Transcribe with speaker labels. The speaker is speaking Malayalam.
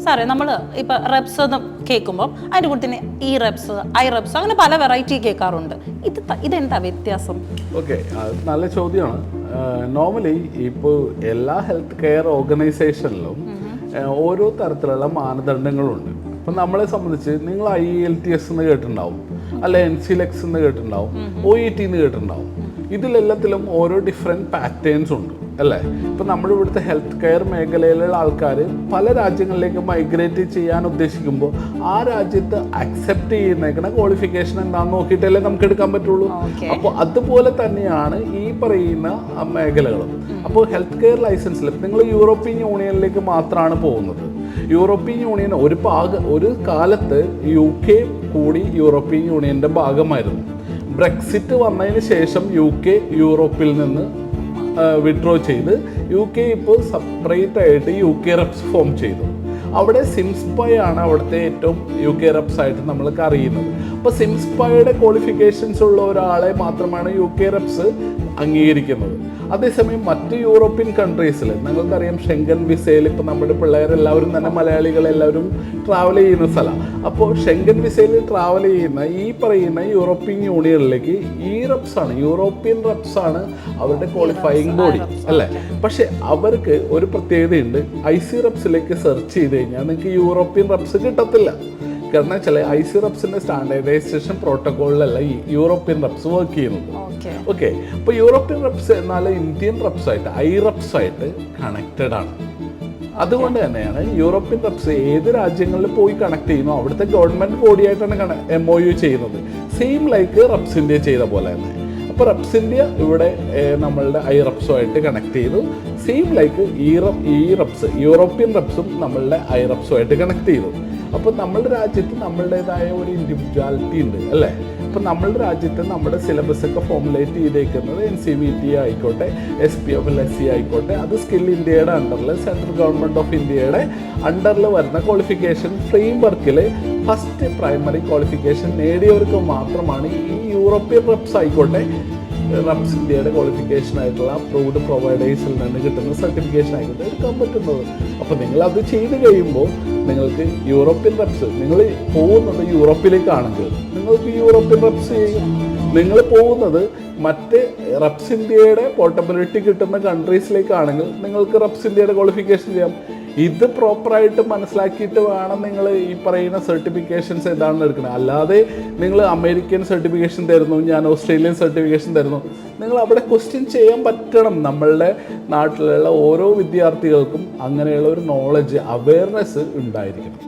Speaker 1: സാറേ നമ്മൾ ഇപ്പം റെപ്സ് എന്ന് കേൾക്കുമ്പോൾ അതിൻ്റെ കൂടെ തന്നെ ഈ റെപ്സ് ഐ റെപ്സ് അങ്ങനെ പല വെറൈറ്റി കേൾക്കാറുണ്ട്. ഇതെന്താ വ്യത്യാസം?
Speaker 2: ഓക്കെ, നല്ല ചോദ്യമാണ്. നോർമലി ഇപ്പോൾ എല്ലാ ഹെൽത്ത് കെയർ ഓർഗനൈസേഷനിലും ഓരോ തരത്തിലുള്ള മാനദണ്ഡങ്ങളുണ്ട്. അപ്പം നമ്മളെ സംബന്ധിച്ച് നിങ്ങൾ IELTS എന്ന് കേട്ടിട്ടുണ്ടാവും, അല്ലെ NCLEX എന്ന് കേട്ടിട്ടുണ്ടാവും, OET എന്ന് കേട്ടിട്ടുണ്ടാവും. ഇതിലെല്ലാത്തിലും ഓരോ ഡിഫറെൻറ്റ് പാറ്റേൺസ് ഉണ്ട് അല്ലേ? ഇപ്പം നമ്മുടെ ഇവിടുത്തെ ഹെൽത്ത് കെയർ മേഖലയിലുള്ള ആൾക്കാർ പല രാജ്യങ്ങളിലേക്ക് മൈഗ്രേറ്റ് ചെയ്യാൻ ഉദ്ദേശിക്കുമ്പോൾ ആ രാജ്യത്ത് അക്സെപ്റ്റ് ചെയ്യുന്നേക്കുന്ന ക്വാളിഫിക്കേഷൻ എന്താണെന്ന് നോക്കിയിട്ടല്ലേ നമുക്ക് എടുക്കാൻ പറ്റുള്ളൂ. അപ്പോൾ അതുപോലെ തന്നെയാണ് ഈ പറയുന്ന മേഖലകളും. അപ്പോൾ ഹെൽത്ത് കെയർ ലൈസൻസിൽ നിങ്ങൾ യൂറോപ്യൻ യൂണിയനിലേക്ക് മാത്രമാണ് പോകുന്നത്. യൂറോപ്യൻ യൂണിയൻ ഒരു കാലത്ത് UK കൂടി യൂറോപ്യൻ യൂണിയൻ്റെ ഭാഗമായിരുന്നു. ബ്രെക്സിറ്റ് വന്നതിന് ശേഷം UK യൂറോപ്പിൽ നിന്ന് വിഡ്രോ ചെയ്ത് UK ഇപ്പോൾ സെപ്പറേറ്റ് ആയിട്ട് UK റെപ്സ് ഫോം ചെയ്തു. അവിടെ സിംസ്പൈ ആണ് അവിടുത്തെ ഏറ്റവും UK റെപ്സ് ആയിട്ട് നമ്മൾക്ക് അറിയുന്നത്. അപ്പോൾ സിംസ്പൈയുടെ ക്വാളിഫിക്കേഷൻസ് ഉള്ള ഒരാളെ മാത്രമാണ് UK റെപ്സ് അംഗീകരിക്കുന്നത്. അതേസമയം മറ്റ് യൂറോപ്യൻ കൺട്രീസിൽ നിങ്ങൾക്കറിയാം ഷെങ്കൻ വിസയിൽ ഇപ്പോൾ നമ്മുടെ പിള്ളേരെല്ലാവരും തന്നെ മലയാളികളെല്ലാവരും ട്രാവൽ ചെയ്യുന്ന സ്ഥലമാണ്. അപ്പോൾ ഷെങ്കൻ വിസയിൽ ട്രാവൽ ചെയ്യുന്ന ഈ പറയുന്ന യൂറോപ്യൻ യൂണിയനിലേക്ക് ഈ റെപ്സാണ്, യൂറോപ്യൻ റെപ്സാണ് അവരുടെ ക്വാളിഫയിങ് ബോഡി അല്ലേ. പക്ഷേ അവർക്ക് ഒരു പ്രത്യേകതയുണ്ട്. IC റെപ്സിലേക്ക് സെർച്ച് ചെയ്ത് കഴിഞ്ഞാൽ നിങ്ങൾക്ക് യൂറോപ്യൻ റെപ്സ് കിട്ടത്തില്ല. കാരണം വെച്ചാൽ IC റെപ്സിൻ്റെ സ്റ്റാൻഡേർഡൈസേഷൻ പ്രോട്ടോക്കോളിലല്ല ഈ യൂറോപ്യൻ റെപ്സ് വർക്ക് ചെയ്യുന്നത്. ഓക്കെ, അപ്പോൾ യൂറോപ്യൻ റെപ്സ് എന്നാൽ ഇന്ത്യൻ റെപ്സായിട്ട് റെപ്സായിട്ട് കണക്റ്റഡ് ആണ്. അതുകൊണ്ട് തന്നെയാണ് യൂറോപ്യൻ റെപ്സ് ഏത് രാജ്യങ്ങളിൽ പോയി കണക്ട് ചെയ്യുന്നു അവിടുത്തെ ഗവൺമെൻറ് ബോഡിയായിട്ടാണ് MOU ചെയ്യുന്നത്. സെയിം ലൈക്ക് റെപ്സ് ഇന്ത്യ ചെയ്ത പോലെ തന്നെ. അപ്പോൾ റെപ്സ് ഇന്ത്യ ഇവിടെ നമ്മളുടെ റെപ്സുമായിട്ട് കണക്ട് ചെയ്തു. സെയിം ലൈക്ക് ഈ റെപ്സ് യൂറോപ്യൻ റെപ്സും നമ്മളുടെ റെപ്സുമായിട്ട് കണക്ട് ചെയ്തു. അപ്പോൾ നമ്മളുടെ രാജ്യത്ത് നമ്മളുടേതായ ഒരു ഇൻഡിവിജ്വാലിറ്റി ഉണ്ട് അല്ലേ. അപ്പോൾ നമ്മളുടെ രാജ്യത്ത് നമ്മുടെ സിലബസൊക്കെ ഫോമുലേറ്റ് ചെയ്തേക്കുന്നത് NCVT ആയിക്കോട്ടെ, SPFLSC ആയിക്കോട്ടെ, അത് സ്കിൽ ഇന്ത്യയുടെ അണ്ടറിൽ സെൻട്രൽ ഗവൺമെൻറ് ഓഫ് ഇന്ത്യയുടെ അണ്ടറിൽ വരുന്ന ക്വാളിഫിക്കേഷൻ ഫ്രെയിം വർക്കിൽ ഫസ്റ്റ് പ്രൈമറി ക്വാളിഫിക്കേഷൻ നേടിയവർക്ക് മാത്രമാണ് ഈ യൂറോപ്യൻ റെപ്സ് ആയിക്കോട്ടെ റെപ്സ് ഇന്ത്യയുടെ ക്വാളിഫിക്കേഷൻ ആയിട്ടുള്ള അപ്രൂവ്ഡ് പ്രൊവൈഡേഴ്സിൽ നിന്ന് കിട്ടുന്ന സർട്ടിഫിക്കേഷൻ ആയിക്കോട്ടെ എടുക്കാൻ പറ്റുന്നത്. അപ്പോൾ നിങ്ങളത് ചെയ്ത് കഴിയുമ്പോൾ നിങ്ങൾക്ക് യൂറോപ്യൻ റെപ്സ്, നിങ്ങൾ പോകുന്നത് യൂറോപ്പിലേക്കാണെങ്കിൽ നിങ്ങൾക്ക് യൂറോപ്യൻ റെപ്സ് ചെയ്യും. നിങ്ങൾ പോകുന്നത് മറ്റ് റെപ്സ് ഇന്ത്യയുടെ പോർട്ടബിലിറ്റി കിട്ടുന്ന കൺട്രീസിലേക്കാണെങ്കിൽ നിങ്ങൾക്ക് റെപ്സ് ഇന്ത്യയുടെ ക്വാളിഫിക്കേഷൻ ചെയ്യാം. ഇത് പ്രോപ്പറായിട്ട് മനസ്സിലാക്കിയിട്ട് വേണം നിങ്ങൾ ഈ പറയുന്ന സർട്ടിഫിക്കേഷൻസ് ഏതാണെന്ന് എടുക്കണം. അല്ലാതെ നിങ്ങൾ അമേരിക്കൻ സർട്ടിഫിക്കേഷൻ തരുന്നു, ഞാൻ ഓസ്ട്രേലിയൻ സർട്ടിഫിക്കേഷൻ തരുന്നു, നിങ്ങൾ അവിടെ ക്വസ്റ്റ്യൻ ചെയ്യാൻ പറ്റണം. നമ്മളുടെ നാട്ടിലുള്ള ഓരോ വിദ്യാർത്ഥികൾക്കും അങ്ങനെയുള്ള ഒരു നോളജ് അവയർനെസ് ഉണ്ടായിരിക്കണം.